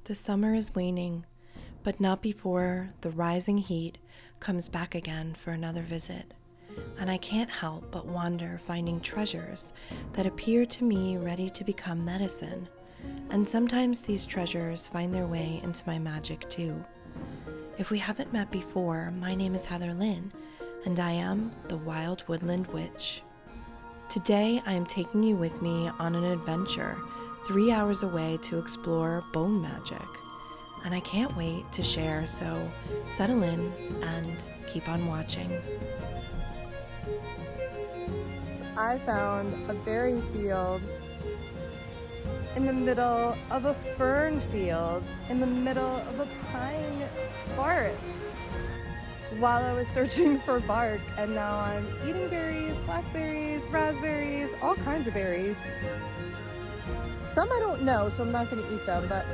The summer is waning, but not before the rising heat comes back again for another visit, and I can't help but wander, finding treasures that appear to me ready to become medicine, and sometimes these treasures find their way into my magic too. If we haven't met before, my name is Heather Lynn, and I am the Wild Woodland Witch. Today I am taking you with me on an adventure 3 hours away to explore bone magic, and I can't wait to share, so settle in and keep on watching. I found a berry field in the middle of a fern field in the middle of a pine forest while I was searching for bark, and now I'm eating berries, blackberries, raspberries, all kinds of berries. Some I don't know, so I'm not going to eat them, but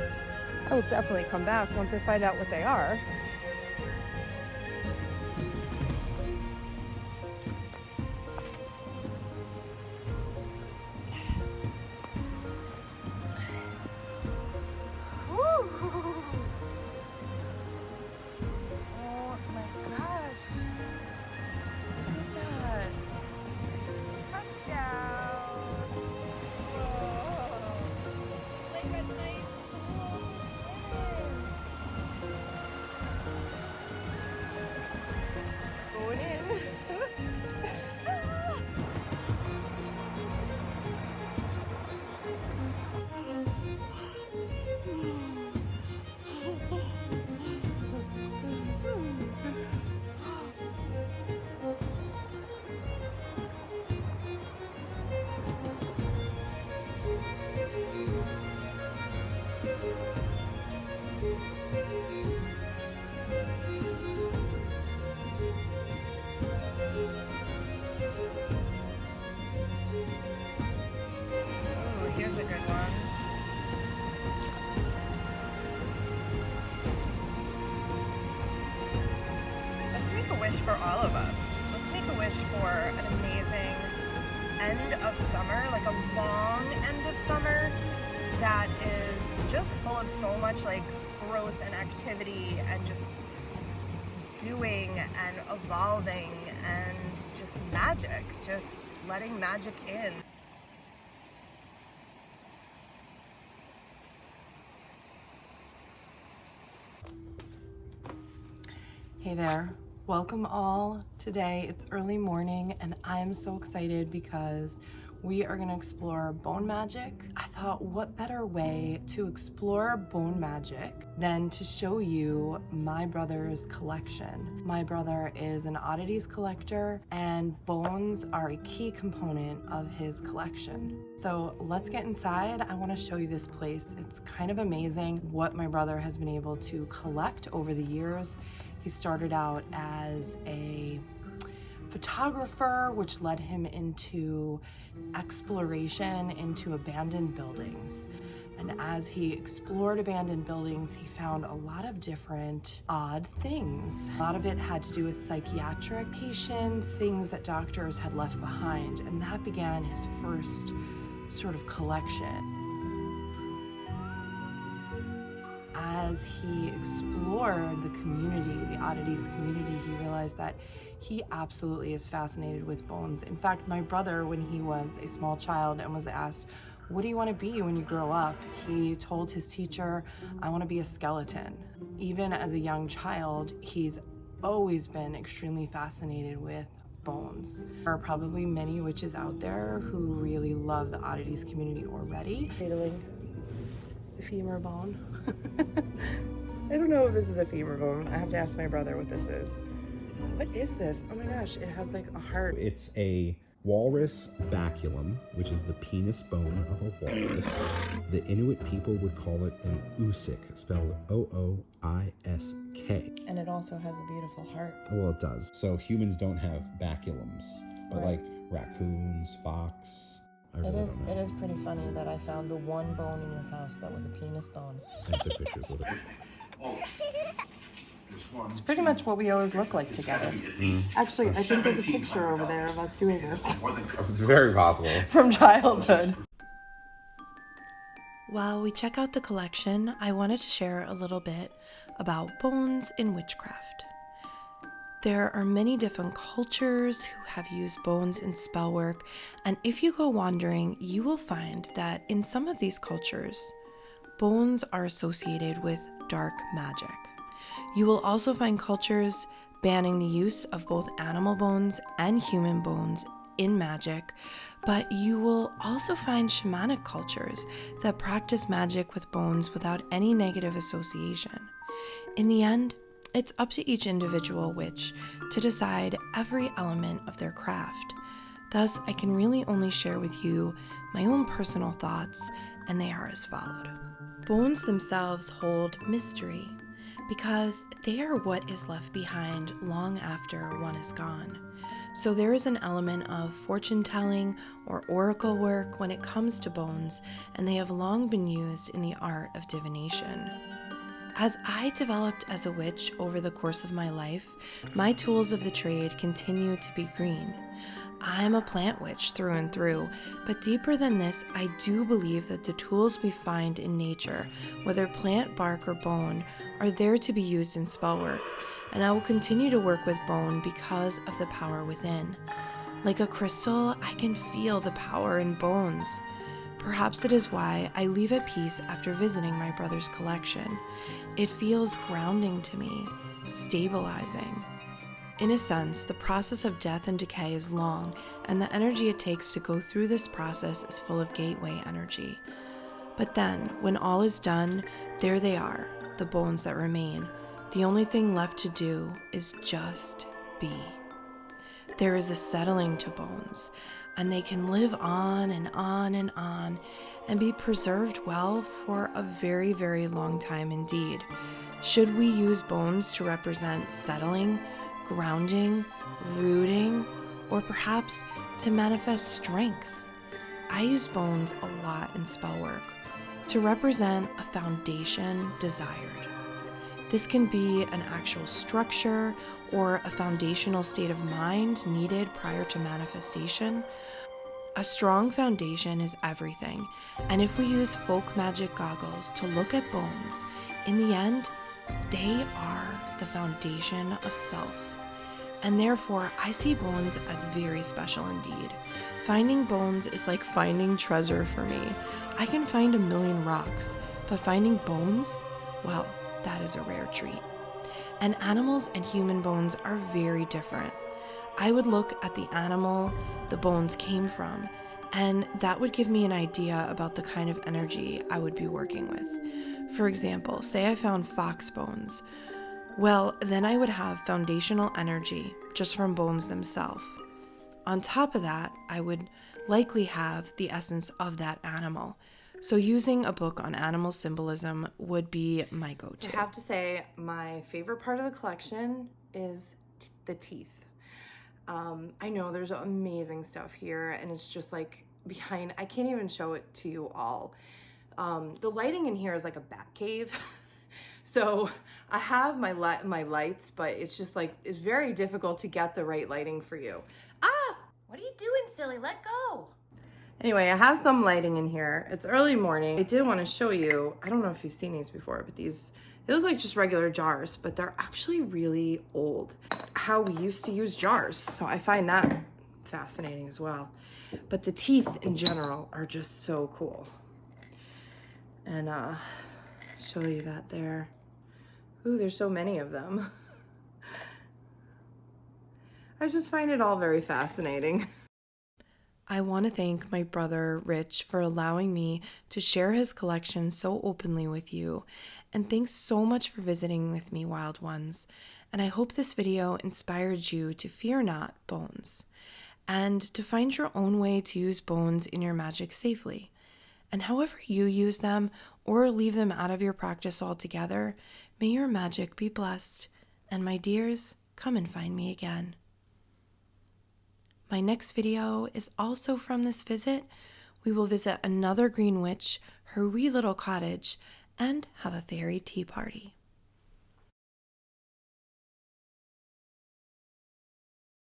I will definitely come back once I find out what they are. Here's a good one. Let's make a wish for all of us. Let's make a wish for an amazing end of summer, like a long end of summer that is just full of so much like growth and activity and just doing and evolving and just magic, just letting magic in. Hey there, welcome all. Today it's early morning and I'm so excited because we are going to explore bone magic. I thought what better way to explore bone magic than to show you my brother's collection. My brother is an oddities collector and bones are a key component of his collection. So let's get inside. I want to show you this place. It's kind of amazing what my brother has been able to collect over the years. He started out as a photographer, which led him into exploration into abandoned buildings. And as he explored abandoned buildings, he found a lot of different odd things. A lot of it had to do with psychiatric patients, things that doctors had left behind. And that began his first sort of collection. As he explored the community, the oddities community, he realized that he absolutely is fascinated with bones. In fact, my brother, when he was a small child and was asked, what do you want to be when you grow up? He told his teacher, I want to be a skeleton. Even as a young child, he's always been extremely fascinated with bones. There are probably many witches out there who really love the oddities community already. Cradling the femur bone. I don't know if this is a femur bone. I have to ask my brother what this is. What is this? Oh my gosh, it has like a heart. It's a walrus baculum, which is the penis bone of a walrus. The Inuit people would call it an usick, spelled O-O-I-S-K. And it also has a beautiful heart. Well, it does. So humans don't have baculums, but right. Like raccoons, fox. It is pretty funny that I found the one bone in your house that was a penis bone. I took pictures with it. It's pretty much what we always look like together. Actually, I think there's a picture over there of us doing this. It's very possible. From childhood. while we check out the collection, I wanted to share a little bit about bones in witchcraft. There are many different cultures who have used bones in spell work, and if you go wandering, you will find that in some of these cultures, bones are associated with dark magic. You will also find cultures banning the use of both animal bones and human bones in magic, but you will also find shamanic cultures that practice magic with bones without any negative association. In the end, it's up to each individual witch to decide every element of their craft. Thus, I can really only share with you my own personal thoughts, and they are as followed. Bones themselves hold mystery because they are what is left behind long after one is gone. So there is an element of fortune telling or oracle work when it comes to bones, and they have long been used in the art of divination. As I developed as a witch over the course of my life, my tools of the trade continue to be green. I'm a plant witch through and through, but deeper than this, I do believe that the tools we find in nature, whether plant, bark, or bone, are there to be used in spell work, and I will continue to work with bone because of the power within. Like a crystal, I can feel the power in bones. Perhaps it is why I leave at peace after visiting my brother's collection. It feels grounding to me, stabilizing. In a sense, the process of death and decay is long, and the energy it takes to go through this process is full of gateway energy. But then, when all is done, there they are, the bones that remain. The only thing left to do is just be. There is a settling to bones, and they can live on and on and on, and be preserved well for a very, very long time indeed. Should we use bones to represent settling, grounding, rooting, or perhaps to manifest strength? I use bones a lot in spell work to represent a foundation desired. This can be an actual structure or a foundational state of mind needed prior to manifestation. A strong foundation is everything, and if we use folk magic goggles to look at bones, in the end, they are the foundation of self. And therefore, I see bones as very special indeed. Finding bones is like finding treasure for me. I can find a million rocks, but finding bones, well, that is a rare treat. And animals and human bones are very different. I would look at the animal the bones came from, and that would give me an idea about the kind of energy I would be working with. For example, say I found fox bones. Well, then I would have foundational energy just from bones themselves. On top of that, I would likely have the essence of that animal. So using a book on animal symbolism would be my go-to. I have to say, my favorite part of the collection is the teeth. I know there's amazing stuff here, and it's just like behind, I can't even show it to you all. The lighting in here is like a bat cave. So I have my lights, but it's just like, it's very difficult to get the right lighting for you. Ah, What are you doing, silly? Let go. anyway, I have some lighting in here. It's early morning. I did want to show you, I don't know if you've seen these before, but they look like just regular jars, but they're actually really old. How we used to use jars. So I find that fascinating as well. But the teeth in general are just so cool. And show you that there. Ooh, there's so many of them. I just find it all very fascinating. I want to thank my brother, Rich, for allowing me to share his collection so openly with you. And thanks so much for visiting with me, Wild Ones. And I hope this video inspired you to fear not bones, and to find your own way to use bones in your magic safely. And however you use them or leave them out of your practice altogether, may your magic be blessed. And my dears, come and find me again. My next video is also from this visit. We will visit another green witch, her wee little cottage, and have a fairy tea party.